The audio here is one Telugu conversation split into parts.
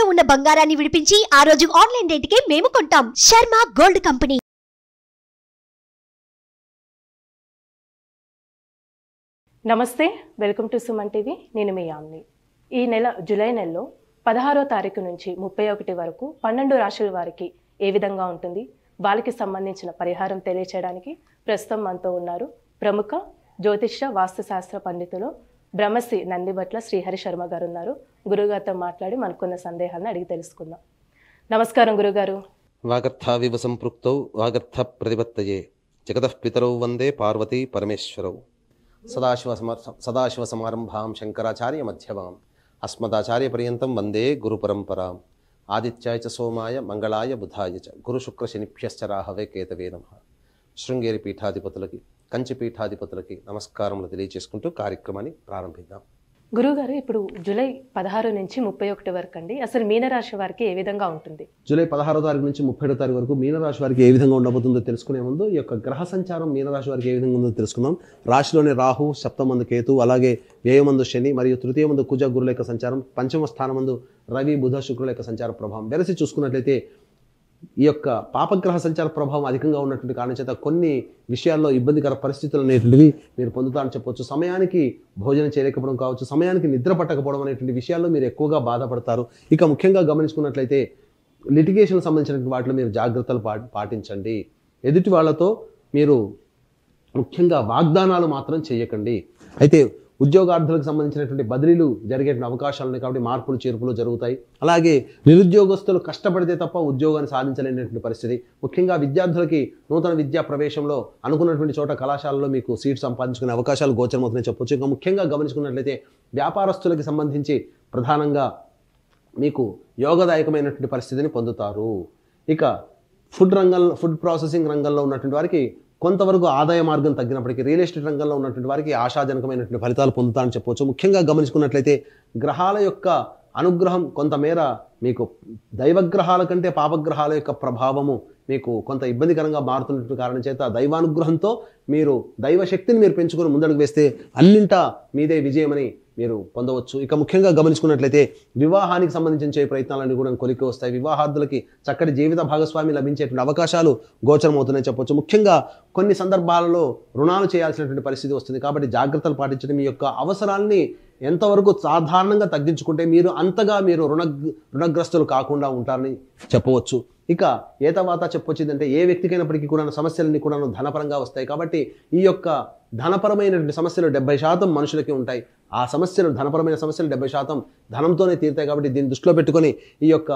తాకట్టులో ఉన్న బంగారాన్ని విడిపించి ఆ రోజు ఆన్లైన్ రేటుకే మేము కొంటాం. Sharma gold company. నమస్తే, వెల్కమ్ టు సుమన్ టీవీ. నేను మీ యామ్ని. ఈ నెల జూలై నెలలో 16వ తారీఖు నుంచి 31 వరకు 12 రాశుల వారికి ఏ విధంగా ఉంటుంది, వాళ్ళకి సంబంధించిన పరిహారం తెలియచేయడానికి ప్రస్తుతం మనతో ఉన్నారు ప్రముఖ జ్యోతిష్య వాస్తుశాస్త్ర పండితులు బ్రహ్మశ్రీ నందిబట్ల శ్రీహరి శర్మ గారు ఉన్నారు. గురుగారితో మాట్లాడి మనకున్న సందేహాలను అడిగి తెలుసుకుందాం. నమస్కారం గురుగారు. వాగర్థావివ సంపృక్తౌ వాగర్థ ప్రతిపత్తయే జగతః పితరౌ వందే పార్వతీ పరమేశ్వరౌ. సదాశివ సమారంభాం శంకరాచార్య మధ్యమాం అస్మదాచార్య పర్యంతం వందే గురు పరంపరాం. ఆదిత్యాయ చ సోమాయ మంగళాయ బుధాయ చ గురు శుక్ర శనిభ్యశ్చ రాహవే కేతవే నమః. శృంగేరి పీఠాధిపతులకి, కంచి పీఠాధిపతులకి నమస్కారములు తెలియజేసుకుంటూ కార్యక్రమాన్ని ప్రారంభిద్దాం. గురుగారు, ఇప్పుడు జూలై 16 నుంచి 31 వరకు అండి, అసలు మీనరాశి వారికి ఏ విధంగా ఉంటుంది? జూలై 16వ తారీఖు నుంచి 30వ తారీఖు వరకు మీనరాశి వారికి ఏ విధంగా ఉండబోతుందో తెలుసుకునే ముందు ఈ యొక్క గ్రహ సంచారం మీనరాశి వారికి ఏ విధంగా ఉందో తెలుసుకుందాం. రాశిలోని రాహు, సప్తమందు కేతు, అలాగే వ్యయమందు శని మరియు తృతీయమందు కుజ గురుల యొక్క సంచారం, పంచమ స్థానమందు రవి బుధ శుక్రుల యొక్క సంచార ప్రభావం వెరసి చూసుకున్నట్లయితే ఈ యొక్క పాపగ్రహ సంచార ప్రభావం అధికంగా ఉన్నటువంటి కారణం చేత కొన్ని విషయాల్లో ఇబ్బందికర పరిస్థితులు అనేటువంటివి మీరు పొందుతారని చెప్పవచ్చు. సమయానికి భోజనం చేయలేకపోవడం కావచ్చు, సమయానికి నిద్ర పట్టకపోవడం అనేటువంటి విషయాల్లో మీరు ఎక్కువగా బాధపడతారు. ఇక ముఖ్యంగా గమనించుకున్నట్లయితే లిటిగేషన్ సంబంధించినటువంటి వాటిలో మీరు జాగ్రత్తలు పాటించండి. ఎదుటి వాళ్ళతో మీరు ముఖ్యంగా వాగ్దానాలు మాత్రం చేయకండి. అయితే ఉద్యోగార్థులకు సంబంధించినటువంటి బదిలీలు జరిగేటువంటి అవకాశాలు ఉన్నాయి కాబట్టి మార్పులు చేర్పులు జరుగుతాయి. అలాగే నిరుద్యోగస్తులు కష్టపడితే తప్ప ఉద్యోగాన్ని సాధించలేనటువంటి పరిస్థితి. ముఖ్యంగా విద్యార్థులకి నూతన విద్యా ప్రవేశంలో అనుకున్నటువంటి చోట కళాశాలలో మీకు సీట్ సంపాదించుకునే అవకాశాలు గోచరమవుతున్నాయి చెప్పొచ్చు. ఇంకా ముఖ్యంగా గమనించుకున్నట్లయితే వ్యాపారస్తులకి సంబంధించి ప్రధానంగా మీకు యోగదాయకమైనటువంటి పరిస్థితిని పొందుతారు. ఇక ఫుడ్ ప్రాసెసింగ్ రంగంలో ఉన్నటువంటి వారికి కొంతవరకు ఆదాయ మార్గం తగ్గినప్పటికీ రియల్ ఎస్టేట్ రంగంలో ఉన్నటువంటి వారికి ఆశాజనకమైనటువంటి ఫలితాలు పొందుతారని చెప్పవచ్చు. ముఖ్యంగా గమనించుకున్నట్లయితే గ్రహాల యొక్క అనుగ్రహం కొంతమేర మీకు దైవగ్రహాల కంటే పాపగ్రహాల యొక్క ప్రభావము మీకు కొంత ఇబ్బందికరంగా మారుతున్నటువంటి కారణం చేత దైవానుగ్రహంతో మీరు దైవశక్తిని మీరు పెంచుకొని ముందడుగు వేస్తే అన్నింటా మీదే విజయమని మీరు పొందవచ్చు. ఇక ముఖ్యంగా గమనించుకున్నట్లయితే వివాహానికి సంబంధించిన ప్రయత్నాలన్నీ కూడా కొలికి వస్తాయి. వివాహార్థులకి చక్కటి జీవిత భాగస్వామి లభించేటువంటి అవకాశాలు గోచరమవుతున్నాయని చెప్పొచ్చు. ముఖ్యంగా కొన్ని సందర్భాలలో రుణాలు చేయాల్సినటువంటి పరిస్థితి వస్తుంది కాబట్టి జాగ్రత్తలు పాటించడం, మీ యొక్క అవసరాల్ని ఎంతవరకు సాధారణంగా తగ్గించుకుంటే మీరు అంతగా మీరు రుణగ్రస్తులు కాకుండా ఉంటారని చెప్పవచ్చు. ఇక ఏ తర్వాత చెప్పొచ్చిందంటే ఏ వ్యక్తికైనప్పటికీ కూడా సమస్యలన్నీ కూడా ధనపరంగా వస్తాయి కాబట్టి ఈ యొక్క ధనపరమైనటువంటి సమస్యలు 70% మనుషులకి ఉంటాయి. ఆ సమస్యలు ధనపరమైన సమస్యలు 70% ధనంతోనే తీరుతాయి కాబట్టి దీన్ని దృష్టిలో పెట్టుకొని ఈ యొక్క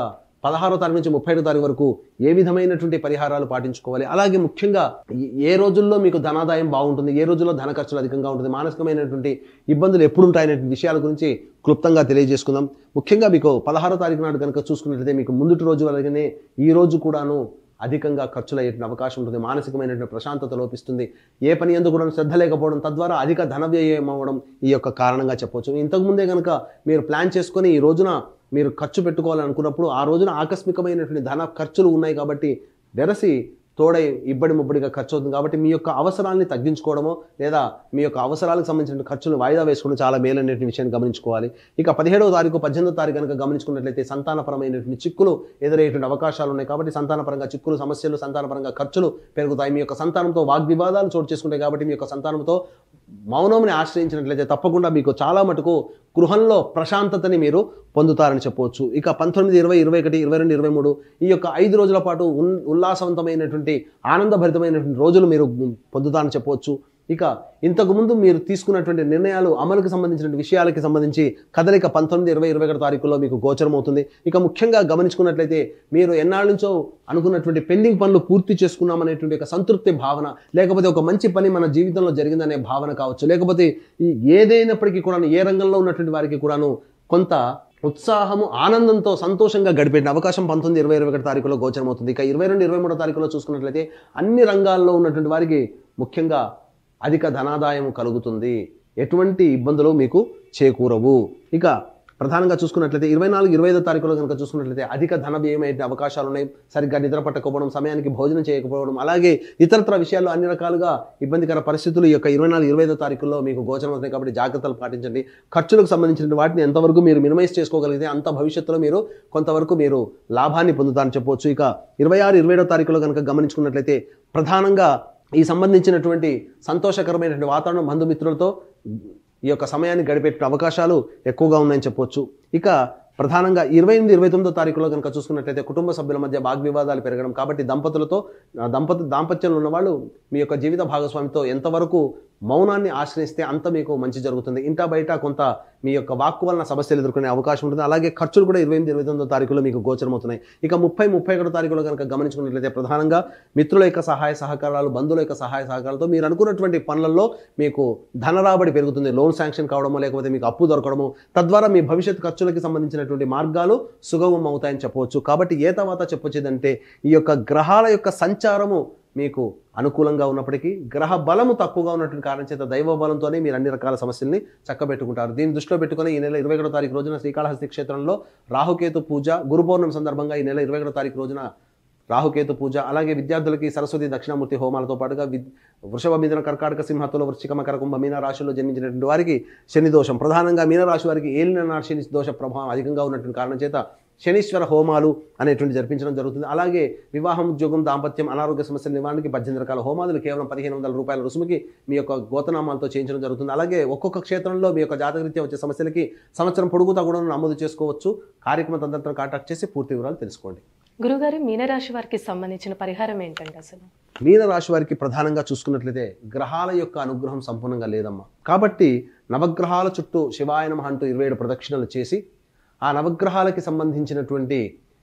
16వ తారీఖు నుంచి 31వ తారీఖు వరకు ఏ విధమైనటువంటి పరిహారాలు పాటించుకోవాలి, అలాగే ముఖ్యంగా ఏ రోజుల్లో మీకు ధనాదాయం బాగుంటుంది, ఏ రోజుల్లో ధన ఖర్చులు అధికంగా ఉంటుంది, మానసికమైనటువంటి ఇబ్బందులు ఎప్పుడు ఉంటాయనే విషయాల గురించి క్లుప్తంగా తెలియజేసుకుందాం. ముఖ్యంగా మీకు 16వ తారీఖు నాడు కనుక చూసుకున్నట్లయితే మీకు ముందుటి రోజు వరకునే ఈ రోజు కూడాను అధికంగా ఖర్చులు అయ్యేటువంటి అవకాశం ఉంటుంది. మానసికమైనటువంటి ప్రశాంతత లోపిస్తుంది. ఏ పని ఎందుకు కూడా శ్రద్ధ లేకపోవడం తద్వారా అధిక ధన వ్యయం అవ్వడం ఈ యొక్క కారణంగా చెప్పవచ్చు. ఇంతకుముందే కనుక మీరు ప్లాన్ చేసుకొని ఈ రోజున మీరు ఖర్చు పెట్టుకోవాలనుకున్నప్పుడు ఆ రోజున ఆకస్మికమైనటువంటి ధన ఖర్చులు ఉన్నాయి కాబట్టి వెరసి తోడై ఇబ్బడి ముబ్బడిగా ఖర్చు అవుతుంది. కాబట్టి మీ యొక్క అవసరాన్ని తగ్గించుకోవడమో లేదా మీ యొక్క అవసరాలకు సంబంధించిన ఖర్చులను వాయిదా వేసుకోవడం చాలా మేలైనటువంటి విషయాన్ని గమనించుకోవాలి. ఇక 17వ తారీఖు 18వ తారీఖు కనుక గమనించుకున్నట్లయితే సంతానపరమైనటువంటి చిక్కులు ఎదురయ్యేటువంటి అవకాశాలు ఉన్నాయి కాబట్టి సంతానపరంగా చిక్కులు, సమస్యలు, సంతానపరంగా ఖర్చులు పెరుగుతాయి. మీ యొక్క సంతానంతో వాగ్వివాదాలు చోటు చేసుకుంటాయి కాబట్టి మీ యొక్క సంతానంతో మౌనంని ఆశ్రయించినట్లయితే తప్పకుండా మీకు చాలా మటుకు గృహంలో ప్రశాంతతని మీరు పొందుతారని చెప్పవచ్చు. ఇక 19, 20, 21, 22, 23 ఈ యొక్క 5 రోజుల పాటు ఉల్లాసవంతమైనటువంటి ఆనందభరితమైనటువంటి రోజులు మీరు పొందుతారని చెప్పవచ్చు. ఇక ఇంతకుముందు మీరు తీసుకున్నటువంటి నిర్ణయాలు అమలుకు సంబంధించిన విషయాలకి సంబంధించి కదలిక 19, 20, 21 తారీఖుల్లో మీకు గోచరమవుతుంది. ఇక ముఖ్యంగా గమనించుకున్నట్లయితే మీరు ఎన్నాళ్ళ నుంచో అనుకున్నటువంటి పెండింగ్ పనులు పూర్తి చేసుకున్నామనేటువంటి ఒక సంతృప్తి భావన, లేకపోతే ఒక మంచి పని మన జీవితంలో జరిగిందనే భావన కావచ్చు, లేకపోతే ఏదైనప్పటికీ కూడా ఏ రంగంలో ఉన్నటువంటి వారికి కూడాను కొంత ఉత్సాహము, ఆనందంతో సంతోషంగా గడిపే అవకాశం 19, 20, 21 తారీఖులో గోచరమవుతుంది. ఇక 22, 23 తారీఖులో చూసుకున్నట్లయితే అన్ని రంగాల్లో ఉన్నటువంటి వారికి ముఖ్యంగా అధిక ధనాదాయం కలుగుతుంది. ఎటువంటి ఇబ్బందులు మీకు చేకూరవు. ఇక ప్రధానంగా చూసుకున్నట్లయితే 24-25 తారీఖులో కనుక చూసుకున్నట్లయితే అధిక ధన వ్యయమయ్యే అవకాశాలు ఉన్నాయి. సరిగ్గా నిద్ర పట్టకపోవడం, సమయానికి భోజనం చేయకపోవడం, అలాగే ఇతరత్ర విషయాల్లో అన్ని రకాలుగా ఇబ్బందికర పరిస్థితులు ఈ యొక్క 24-25 తారీఖుల్లో మీకు గోచరం అవుతాయి. కాబట్టి జాగ్రత్తలు పాటించండి. ఖర్చులకు సంబంధించిన వాటిని ఎంతవరకు మీరు మినిమైజ్ చేసుకోగలిగితే అంత భవిష్యత్తులో మీరు కొంతవరకు మీరు లాభాన్ని పొందుతారని చెప్పవచ్చు. ఇక 26-27 తారీఖులో కనుక గమనించుకున్నట్లయితే ప్రధానంగా ఈ సంబంధించినటువంటి సంతోషకరమైనటువంటి వాతావరణం, బంధుమిత్రులతో ఈ యొక్క సమయాన్ని గడిపే అవకాశాలు ఎక్కువగా ఉన్నాయని చెప్పవచ్చు. ఇక ప్రధానంగా 28-29 తారీఖులో కనుక చూసుకున్నట్లయితే కుటుంబ సభ్యుల మధ్య వాగ్వివాదాలు పెరగడం. కాబట్టి దాంపత్యంలో ఉన్నవాళ్ళు మీ యొక్క జీవిత భాగస్వామితో ఎంతవరకు మౌనాన్ని ఆశ్రయిస్తే అంత మీకు మంచి జరుగుతుంది. ఇంటా బయట కొంత మీ యొక్క వాక్కు వలన సమస్యలు ఎదుర్కొనే అవకాశం ఉంటుంది. అలాగే ఖర్చులు కూడా 28-29 తారీఖులో మీకు గోచరమవుతున్నాయి. ఇక 30-31 తారీఖులో కనుక గమనించుకున్నట్లయితే ప్రధానంగా మిత్రుల యొక్క సహాయ సహకారాలు, బంధువుల యొక్క సహాయ సహకారాలతో మీరు అనుకున్నటువంటి పనులలో మీకు ధన రాబడి పెరుగుతుంది. లోన్ శాంక్షన్ కావడమో లేకపోతే మీకు అప్పు దొరకడము, తద్వారా మీ భవిష్యత్ ఖర్చులకి సంబంధించినటువంటి మార్గాలు సుగమం అవుతాయని చెప్పవచ్చు. కాబట్టి ఏ తర్వాత చెప్పొచ్చేదంటే ఈ యొక్క గ్రహాల యొక్క సంచారము మీకు అనుకూలంగా ఉన్నప్పటికీ గ్రహ బలము తక్కువగా ఉన్నటువంటి కారణం చేత దైవ బలంతోనే మీరు అన్ని రకాల సమస్యల్ని చక్కబెట్టుకుంటారు. దీన్ని దృష్టిలో పెట్టుకుని ఈ నెల 21 తారీఖు రోజున శ్రీకాళహస్తి క్షేత్రంలో రాహుకేతు పూజ, గురు పౌర్ణమి సందర్భంగా ఈ నెల 21 తారీఖు రోజున రాహుకేతు పూజ, అలాగే విద్యార్థులకి సరస్వతి దక్షిణామూర్తి హోమాలతో పాటుగా వృషభ, మిథున, కర్కాటక, సింహతుల, వృశ్చిక, మకర, కుంభ, మీన రాశుల్లో జన్మించినటువంటి వారికి శని దోషం, ప్రధానంగా మీనరాశి వారికి ఏలిన శని దోష ప్రభావం అధికంగా ఉన్నటువంటి కారణం చేత శనీశ్వర హోమాలు అనేటువంటి జరిపించడం జరుగుతుంది. అలాగే వివాహం, ఉద్యోగం, దాంపత్యం, అనారోగ్య సమస్యల నివారణకి 18 రకాల హోమాదులు కేవలం 1500 రూపాయల రుసుముకి మీ యొక్క గోతనామాలతో చేయించడం జరుగుతుంది. అలాగే ఒక్కొక్క క్షేత్రంలో మీ యొక్క జాతకరీత్యా వచ్చే సమస్యలకి సంవత్సరం పొడుగుతా కూడా నమోదు చేసుకోవచ్చు. కార్యక్రమ తంత్రం కాంటాక్ట్ చేసి పూర్తి వివరాలు తెలుసుకోండి. గురుగారు, మీనరాశి వారికి సంబంధించిన పరిహారం ఏంటండి? అసలు మీనరాశి వారికి ప్రధానంగా చూసుకున్నట్లయితే గ్రహాల యొక్క అనుగ్రహం సంపూర్ణంగా లేదమ్మా. కాబట్టి నవగ్రహాల చుట్టూ శివాయ నమః అంటూ 27 ప్రదక్షిణలు చేసి ఆ నవగ్రహాలకి సంబంధించినటువంటి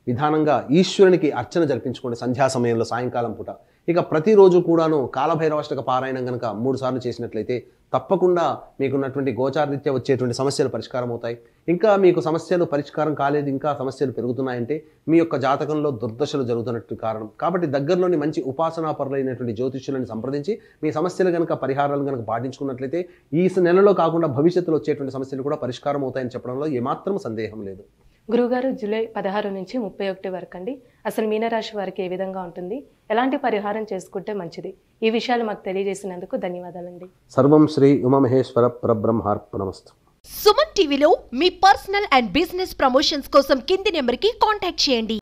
విధానంగా ఈశ్వరునికి అర్చన జరిపించుకోండి సంధ్యా సమయంలో, సాయంకాలం పూట. ఇక ప్రతిరోజు కూడాను కాలభైరవాష్టక పారాయణం కనుక 3 సార్లు చేసినట్లయితే తప్పకుండా మీకున్నటువంటి గోచారరీత్యా వచ్చేటువంటి సమస్యలు పరిష్కారం అవుతాయి. ఇంకా మీకు సమస్యలు పరిష్కారం కాలేదు, ఇంకా సమస్యలు పెరుగుతున్నాయంటే మీ యొక్క జాతకంలో దుర్దశలు జరుగుతున్నట్టు కారణం. కాబట్టి దగ్గరలోని మంచి ఉపాసనాపరులైనటువంటి జ్యోతిష్యులను సంప్రదించి మీ సమస్యలు కనుక పరిహారాలు కనుక పాటించుకున్నట్లయితే ఈ నెలలో కాకుండా భవిష్యత్తులో వచ్చేటువంటి సమస్యలు కూడా పరిష్కారం అవుతాయని చెప్పడంలో ఏమాత్రం సందేహం లేదు. గురుగారు, జూలై 16 నుంచి 31 వరకు అండి అసలు మీనరాశి వారికి ఏ విధంగా ఉంటుంది, ఎలాంటి పరిహారం చేసుకుంటే మంచిది, ఈ విషయాలు మాకు తెలియజేసినందుకు ధన్యవాదాలండి. సర్వం శ్రీ ఉమామహేశ్వర పరబ్రహ్మార్పణమస్తు. సుమన్ టీవీలో మీ పర్సనల్ అండ్ బిజినెస్ ప్రమోషన్స్ కోసం కింది నెంబర్కి కాంటాక్ట్ చేయండి.